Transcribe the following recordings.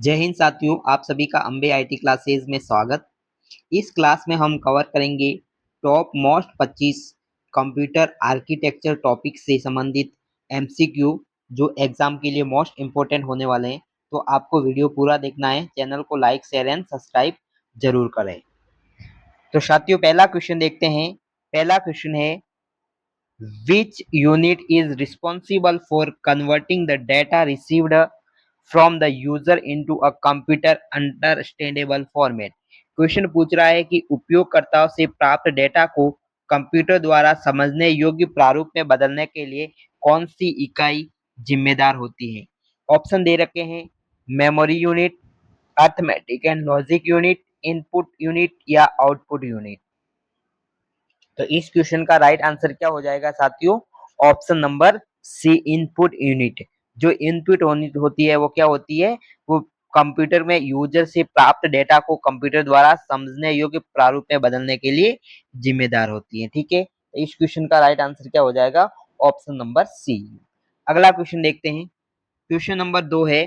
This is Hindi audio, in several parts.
जय हिंद साथियों, आप सभी का अंबे आईटी क्लासेज में स्वागत। इस क्लास में हम कवर करेंगे top most 25 computer architecture topic से संबंधित एमसीक्यू जो एग्जाम के लिए मोस्ट इम्पोर्टेंट होने वाले हैं। तो आपको वीडियो पूरा देखना है। चैनल को लाइक शेयर एंड सब्सक्राइब जरूर करें। तो साथियों, पहला क्वेश्चन देखते हैं। पहला क्वेश्चन है, which unit is responsible for converting the data received from the user into a computer understandable format? Question पूछ रहा है कि उपयोगकर्ताओं से प्राप्त डेटा को कंप्यूटर द्वारा समझने योग्य प्रारूप में बदलने के लिए कौन सी इकाई जिम्मेदार होती है? ऑप्शन दे रखे हैं, memory unit, arithmetic and logic unit, input unit या आउटपुट यूनिट। तो इस क्वेश्चन का राइट आंसर क्या हो जाएगा साथियों? Option number C, input unit. जो इनपुट यूनिट होती है वो क्या होती है? वो कंप्यूटर में यूजर से प्राप्त डेटा को कंप्यूटर द्वारा समझने योग्य प्रारूप में बदलने के लिए जिम्मेदार होती है। ठीक है, तो इस क्वेश्चन का राइट आंसर क्या हो जाएगा? Option number C. अगला क्वेश्चन देखते हैं। क्वेश्चन नंबर 2 है,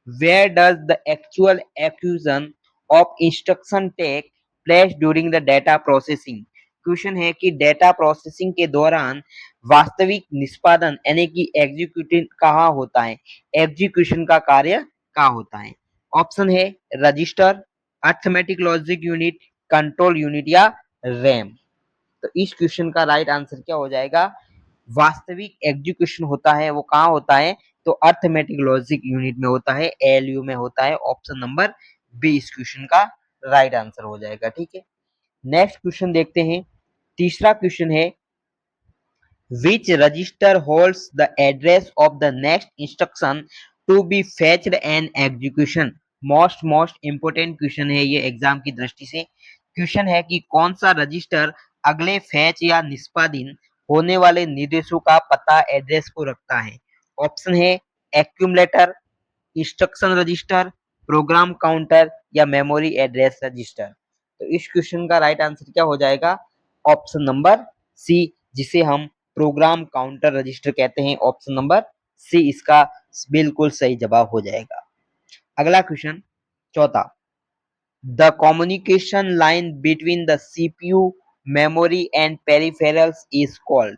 where does the actual execution of instruction take place during the data processing? Question है कि डेटा प्रोसेसिंग के दौरान वास्तविक निष्पादन यानी कि एग्जीक्यूटिव कहाँ होता है? एग्जीक्यूशन का कार्य कहाँ होता है? ऑप्शन है register, arithmetic logic unit, control unit या रैम। तो इस क्वेश्चन का राइट आंसर क्या हो जाएगा? वास्तविक एग्जीक्यूशन होता है वो कहाँ होता है? तो अर्थमेटिक लॉजिक यूनिट में होता है, एएलयू में होता है। ऑप्शन नंबर बी इस क्वेश्चन का राइट आंसर हो जाएगा। ठीक है, नेक्स्ट क्वेश्चन देखते हैं। तीसरा क्वेश्चन है, which register holds the address of the next instruction to be fetched and execution? Most important question है ये एग्जाम की दृष्टि से। क्वेश्चन है कि कौन सा रजिस्टर अगले फैच या निष्पादन होने वाले निर्देशों का पता एड्रेस को रखता है? ऑप्शन है accumulator, instruction register, program counter या मेमोरी एड्रेस रजिस्टर। तो इस क्वेश्चन का राइट आंसर क्या हो जाएगा? ऑप्शन नंबर सी, जिसे हम प्रोग्राम काउंटर रजिस्टर कहते हैं। ऑप्शन नंबर सी इसका बिल्कुल सही जवाब हो जाएगा। अगला क्वेश्चन, चौथा, the communication line between the CPU, memory and peripherals is called.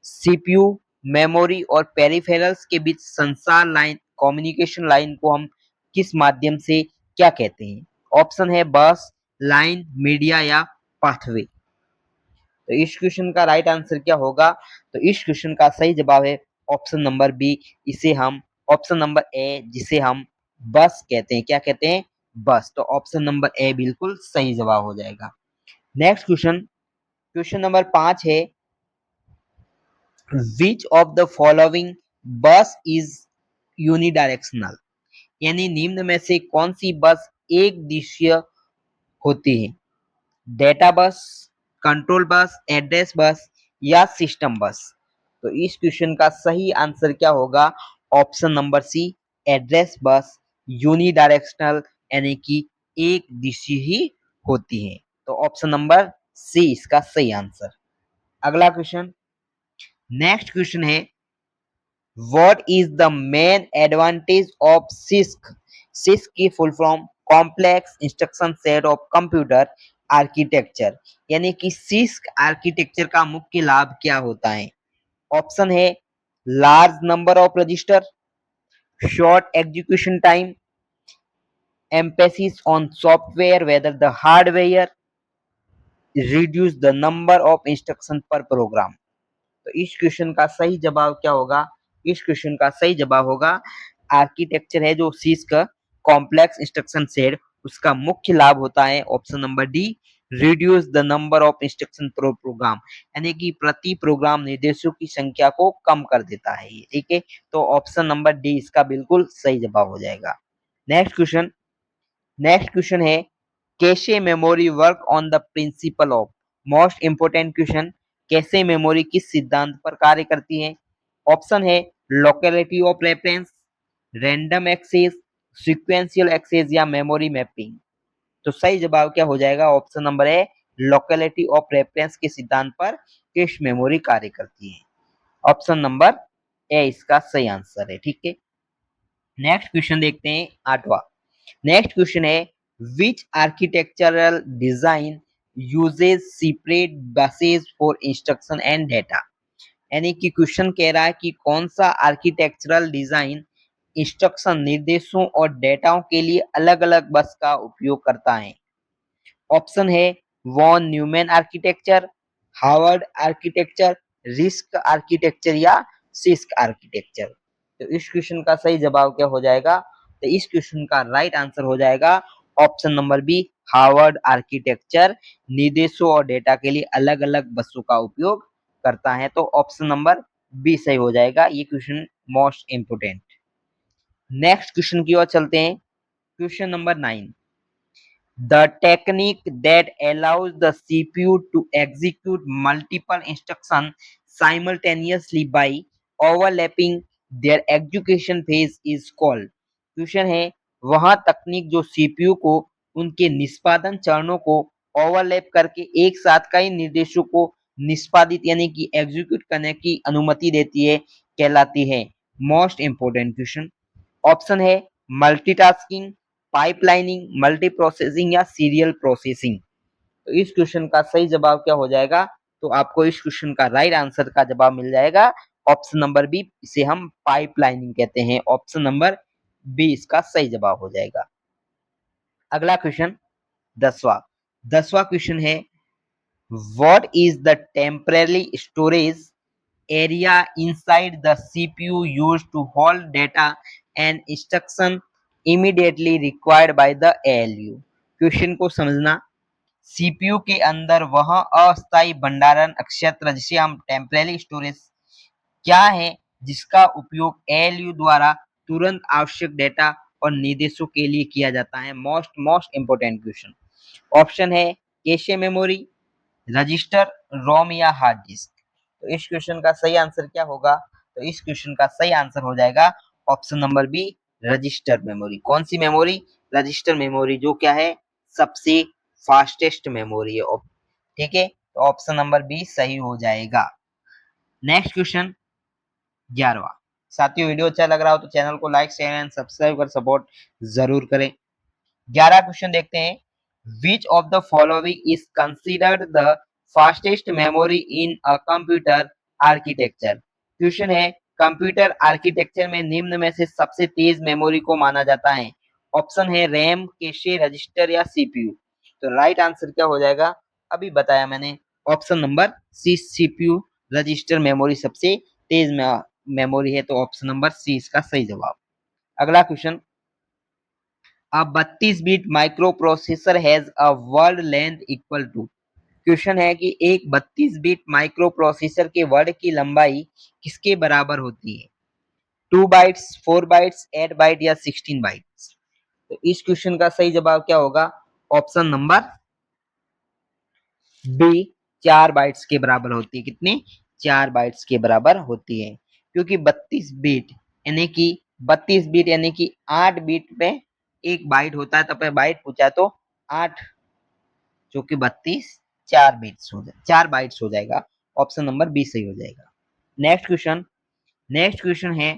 CPU, memory और पेरिफेरल्स के बीच संचार लाइन, कम्युनिकेशन लाइन को हम किस माध्यम से क्या कहते हैं? ऑप्शन है बस, लाइन, मीडिया या पाथवे। तो इस क्वेश्चन का राइट आंसर क्या होगा? तो इस क्वेश्चन का सही जवाब है ऑप्शन नंबर बी, इसे हम ऑप्शन नंबर ए, जिसे हम बस कहते हैं। क्या कहते हैं? बस। तो ऑप्शन नंबर ए बिल्कुल सही जवाब हो जाएगा। नेक्स्ट क्वेश्चन, क्वेश्चन नंबर 5 है, विच ऑफ द फॉलोइंग बस इज यूनिडायरेक्शनल? यानी निम्न में से कौन सी बस एक दिशीय होती है? Data bus, control bus, address bus या सिस्टम बस। तो इस क्वेश्चन का सही आंसर क्या होगा? Option number C, address bus unidirectional यानी कि एक दिशा ही होती है। तो ऑप्शन नंबर सी इसका सही आंसर। अगला क्वेश्चन, नेक्स्ट क्वेश्चन है, what is the main advantage of CISC? CISC की full form complex instruction set of computer architecture, यानी कि सिस्क आर्किटेक्चर का मुख्य लाभ क्या होता है? ऑप्शन है large number of register, short execution time, emphasis on software whether the hardware reduce the number of instruction per program। तो इस क्वेश्चन का सही जवाब क्या होगा? इस क्वेश्चन का सही जवाब होगा आर्किटेक्चर है जो सिस्क कॉम्प्लेक्स इंस्ट्रक्शन सेट, उसका मुख्य लाभ होता है option number D, reduce the number of instruction pro program, यानी कि प्रति प्रोग्राम निर्देशों की संख्या को कम कर देता है ये। ठीक है, तो ऑप्शन नंबर डी इसका बिल्कुल सही जवाब हो जाएगा। नेक्स्ट क्वेश्चन, नेक्स्ट क्वेश्चन है, कैसे memory work on the principle of? Most important question, कैसे मेमोरी किस सिद्धांत पर कार्य करती है? ऑप्शन है locality of reference, random access, sequential access या मेमोरी मैपिंग। तो सही जवाब क्या हो जाएगा? Option number A, locality of reference के सिद्धांत पर किस मेमोरी कार्य करती है। ऑप्शन नंबर ए इसका सही आंसर है। ठीक है, नेक्स्ट क्वेश्चन देखते हैं 8वां। नेक्स्ट क्वेश्चन है which architectural design uses separate buses for instruction and data. यानी कि क्वेश्चन कह रहा है कि कौन सा आर्किटेक्चरल डिजाइन इंस्ट्रक्शन निर्देशों और डेटाओं के लिए अलग अलग बस का उपयोग करता है। ऑप्शन है von Neumann architecture, Harvard architecture, RISC architecture या सिस्क आर्किटेक्चर। तो इस क्वेश्चन का सही जवाब क्या हो जाएगा? तो इस क्वेश्चन का राइट आंसर हो जाएगा option number B, Harvard architecture निर्देशों और डेटा के लिए अलग अलग बसों का उपयोग करता है। तो ऑप्शन नंबर बी सही हो जाएगा। ये question most important. Next question की ओर चलते हैं। Question number 9, the technique that allows the CPU to execute multiple instructions simultaneously by overlapping their execution phase is called। Question है वह तकनीक जो सीपीयू को उनके निष्पादन चरणों को ओवरलैप करके एक साथ कई निर्देशों को निष्पादित यानी कि एग्जीक्यूट करने की अनुमति देती है कहलाती है। Most important question. ऑप्शन है मल्टीटास्किंग, पाइपलाइनिंग, मल्टी प्रोसेसिंग या सीरियल प्रोसेसिंग। तो इस क्वेश्चन का सही जवाब क्या हो जाएगा? तो आपको इस क्वेश्चन का राइट आंसर का जवाब मिल जाएगा ऑप्शन नंबर बी, इसे हम पाइपलाइनिंग कहते हैं। ऑप्शन नंबर बी इसका सही जवाब हो जाएगा। अगला क्वेश्चन 10वां। 10वां क्वेश्चन है what is the temporary storage area inside the CPU used to hold data and instruction immediately required by the ALU। Question को समझना, सीपीयू के अंदर वह अस्थायी भंडारण क्षेत्र जिसे हम टेम्परेरी स्टोरेज क्या है जिसका उपयोग एएलयू द्वारा तुरंत आवश्यक डेटा और निर्देशों के लिए किया जाता है। Most most important question. Option है कैशे मेमोरी, रजिस्टर, रोम या हार्ड डिस्क। तो इस क्वेश्चन का सही आंसर क्या होगा? तो इस क्वेश्चन का सही आंसर हो जाएगा option number B, register memory. कौन सी मेमोरी? रजिस्टर मेमोरी, जो क्या है सबसे फास्टेस्ट मेमोरी है। ठीक है, तो ऑप्शन नंबर बी सही हो जाएगा। नेक्स्ट क्वेश्चन 11वां। साथियों वीडियो अच्छा लग रहा हो तो चैनल को लाइक शेयर एंड सब्सक्राइब कर सपोर्ट जरूर करें। 11 क्वेश्चन देखते हैं। Which of the following is considered the fastest memory in a computer architecture. Question है कंप्यूटर आर्किटेक्चर में निम्न में से सबसे तेज मेमोरी को माना जाता है। ऑप्शन है रैम, कैशे, रजिस्टर या सीपीयू। तो राइट आंसर क्या हो जाएगा? अभी बताया मैंने, option number C, CPU register memory सबसे तेज मेमोरी है। तो ऑप्शन नंबर सी इसका सही जवाब। अगला question, A 32 bit micro processor has a word length equal to. Question है कि एक 32 बिट माइक्रो प्रोसेसर के वर्ड की लंबाई किसके बराबर होती है? 2 बाइट्स, 4 बाइट्स, 8 बाइट या 16 बाइट्स। तो इस क्वेश्चन का सही जवाब क्या होगा? ऑप्शन नंबर बी, 4 बाइट्स के बराबर होती है। कितनी? 4 बाइट्स के बराबर होती है, क्योंकि 32 बिट यानी कि 8 बिट में एक बाइट होता है, तब बाइट पूछा तो 8 जो कि 32 4 बाइट्स हो जाएगा। ऑप्शन नंबर बी सही हो जाएगा। नेक्स्ट क्वेश्चन है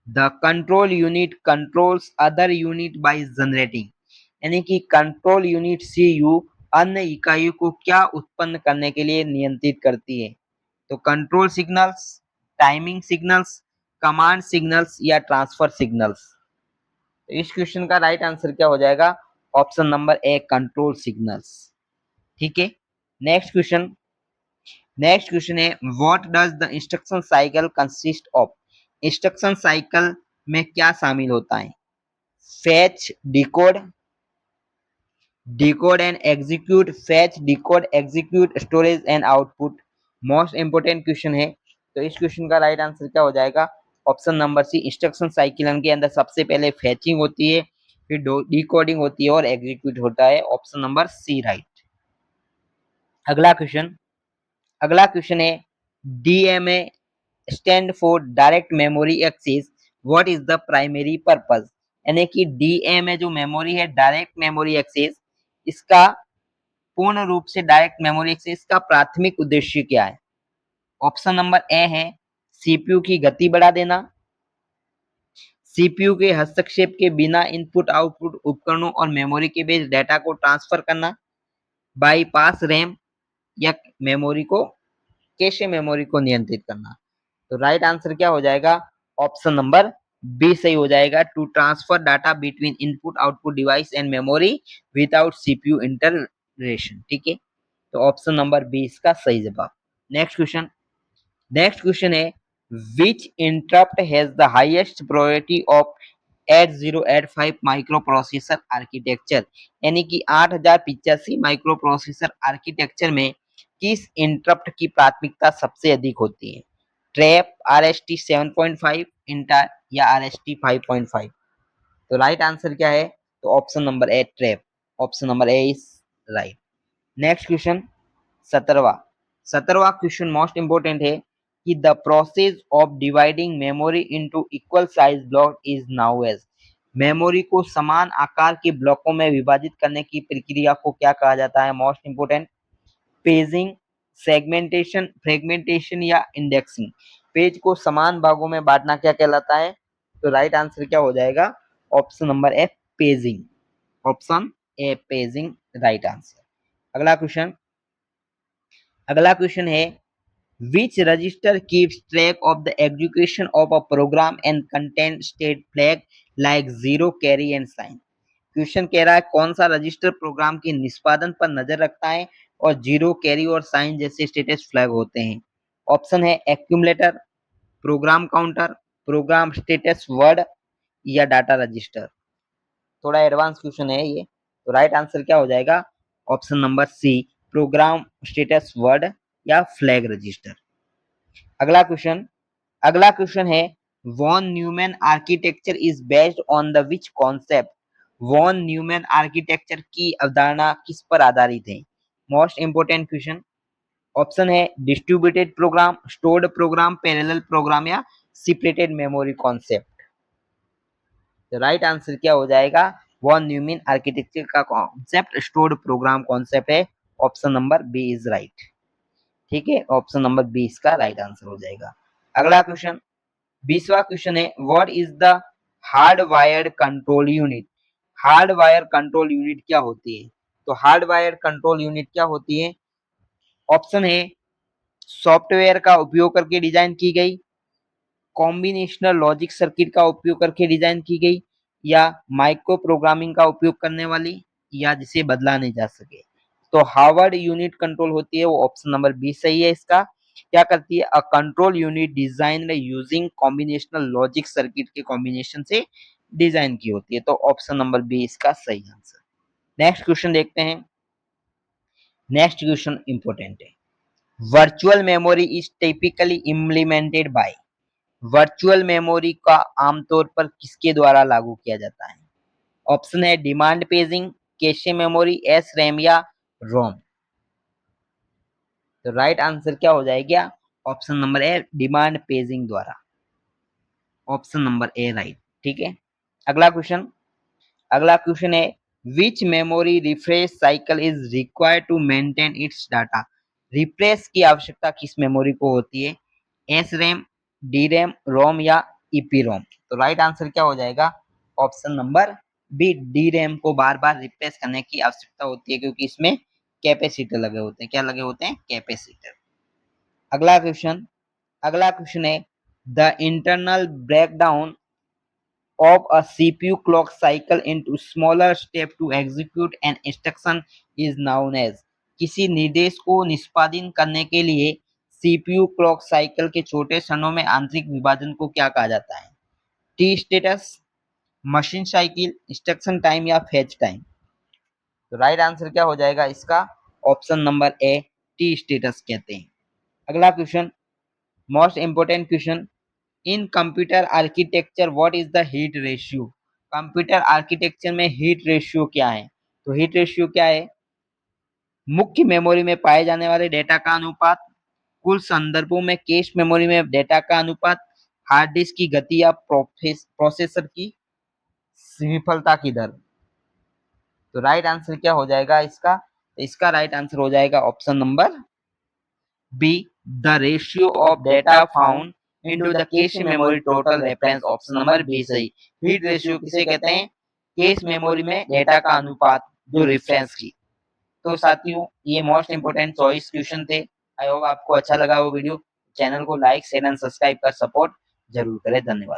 the control unit controls other unit by generating. यानी कि कंट्रोल यूनिट सीयू अन्य इकाइयों को क्या उत्पन्न करने के लिए नियंत्रित करती है? तो control signals, timing signals, command signals या ट्रांसफर सिग्नल्स। तो इस क्वेश्चन का राइट आंसर क्या हो जाएगा? ऑप्शन नंबर ए, कंट्रोल सिग्नल्स। ठीक है। नेक्स्ट क्वेश्चन है what does the instruction cycle consist of. Instruction cycle में क्या शामिल होता है? Fetch, decode, decode and execute, fetch, decode, execute, storage and output. Most important question है। तो इस क्वेश्चन का राइट आंसर क्या हो जाएगा? Option number C, instruction cycle के अंदर सबसे पहले फेचिंग होती है, फिर डिकोडिंग होती है और एग्जीक्यूट होता है। Option number C right. अगला क्वेश्चन है DMA stand for direct memory access, what is the primary purpose. यानी कि डीएमए जो मेमोरी है डायरेक्ट मेमोरी एक्सेस, इसका पूर्ण रूप से डायरेक्ट मेमोरी एक्सेस का प्राथमिक उद्देश्य क्या है? ऑप्शन नंबर ए है सीपीयू की गति बढ़ा देना, सीपीयू के हस्तक्षेप के बिना इनपुट आउटपुट उपकरणों और मेमोरी के बीच डेटा को ट्रांसफर करना, बाईपास रैम या मेमोरी को कैशे मेमोरी को नियंत्रित करना। तो राइट आंसर क्या हो जाएगा? ऑप्शन नंबर बी सही हो जाएगा, to transfer data between input output device and memory without CPU interaction. ठीक है, तो ऑप्शन नंबर बी इसका सही जवाब। नेक्स्ट क्वेश्चन है, which interrupt has the highest priority of 8085 microprocessor architecture, यानी कि 8085 माइक्रो प्रोसेसर आर्किटेक्चर में किस इंटरप्ट की प्राथमिकता सबसे अधिक होती है? ट्रैप, RST 7.5, इंटर या RST 5.5? तो राइट आंसर क्या है? तो option number A trap, option number A is right. Next question 17वां क्वेश्चन मोस्ट इंपोर्टेंट है कि the process of dividing memory into equal size block is known as, memory को समान आकार के ब्लॉकों में विभाजित करने की प्रक्रिया को क्या कहा जाता है? Most important, paging, segmentation, fragmentation या इंडेक्सिंग। पेज को समान भागों में बांटना क्या कहलाता है? तो राइट आंसर क्या हो जाएगा? Option number A paging, option A paging right answer. अगला क्वेश्चन है, which register keeps track of the execution of a program and contain state flag like zero, carry and sign? Question कह रहा है कौन सा रजिस्टर प्रोग्राम के निष्पादन पर नजर रखता है और जीरो, कैरी और साइन जैसे स्टेटस फ्लैग होते हैं? ऑप्शन है accumulator, program counter, program status word या डाटा रजिस्टर। थोड़ा एडवांस क्वेश्चन है ये, तो राइट आंसर क्या हो जाएगा? Option number C, program status word या फ्लैग रजिस्टर। अगला क्वेश्चन है, von Neumann architecture is based on the which concept? Von Neumann architecture की अवधारणा किस पर आधारित है? Most important question. ऑप्शन है distributed program, stored program, parallel program या सेपरेटेड मेमोरी कॉन्सेप्ट। तो राइट आंसर क्या हो जाएगा? वॉन न्यूमैन आर्किटेक्चर का कॉन्सेप्ट स्टोर्ड प्रोग्राम कॉन्सेप्ट है, option number B is right. ठीक है, ऑप्शन नंबर बी इसका राइट आंसर हो जाएगा। अगला क्वेश्चन 20वां क्वेश्चन है, what is the hard wired control unit? Hard wire control unit क्या होती है? तो हार्ड वायर कंट्रोल यूनिट क्या होती है? ऑप्शन है सॉफ्टवेयर का उपयोग करके डिजाइन की गई, कॉम्बिनेशनल लॉजिक सर्किट का उपयोग करके डिजाइन की गई, या माइक्रो प्रोग्रामिंग का उपयोग करने वाली, या जिसे बदला नहीं जा सके। तो हार्वर्ड यूनिट कंट्रोल होती है, वो ऑप्शन नंबर बी सही है इसका। क्या करती है? A control unit design using combinational logic circuit के कॉम्बिनेशन से डिजाइन की होती है, तो ऑप्शन नंबर बी इसका सही आंसर। नेक्स्ट क्वेश्चन देखते हैं। नेक्स्ट क्वेश्चन इंपोर्टेंट है, virtual memory is typically implemented by, virtual memory का आमतौर पर किसके द्वारा लागू किया जाता है? ऑप्शन है demand paging, cache memory, S RAM या रोम। तो राइट आंसर क्या हो जाएगा? Option number A demand paging द्वारा, ऑप्शन नंबर ए राइट। ठीक है, अगला क्वेश्चन है, which memory refresh cycle is required to maintain its data? Refresh की आवश्यकता किस मेमोरी को होती है? S RAM, D RAM, ROM या ईपी रोम? तो राइट आंसर क्या हो जाएगा? Option number B, D RAM को बार बार रिफ्रेश करने की आवश्यकता होती है, क्योंकि इसमें कैपेसिटर लगे होते हैं। क्या लगे होते हैं? कैपेसिटर। अगला क्वेश्चन है, the internal breakdown of a CPU clock cycle into smaller step to execute an instruction is known as, किसी निर्देश को निष्पादित करने के लिए CPU क्लॉक साइकिल के छोटे क्षणों में आंतरिक विभाजन को क्या कहा जाता है? T status, machine cycle, instruction time या फेच टाइम? तो राइट आंसर क्या हो जाएगा इसका? Option number A T status कहते हैं। अगला question most important question, in computer architecture what is the heat ratio? Computer architecture में हीट रेशियो क्या है? तो हीट रेशियो क्या है? मुख्य मेमोरी में पाए जाने वाले डेटा का अनुपात, कुल संदर्भों में कैश मेमोरी में डेटा का अनुपात, हार्ड डिस्क की गति या प्रोसेसर की विफलता की दर? तो राइट आंसर क्या हो जाएगा इसका? इसका राइट आंसर हो जाएगा option number B, the ratio of data found into the cache memory total reference option number B सही। फीड रेशियो किसे कहते हैं? केस मेमोरी में डेटा का अनुपात जो रेफरेंस की। तो साथियों ये मोस्ट इंपोर्टेंट चॉइस क्वेश्चन थे। आई होप आपको अच्छा लगा वो वीडियो। चैनल को लाइक शेयर एंड सब्सक्राइब कर सपोर्ट जरूर करें। धन्यवाद।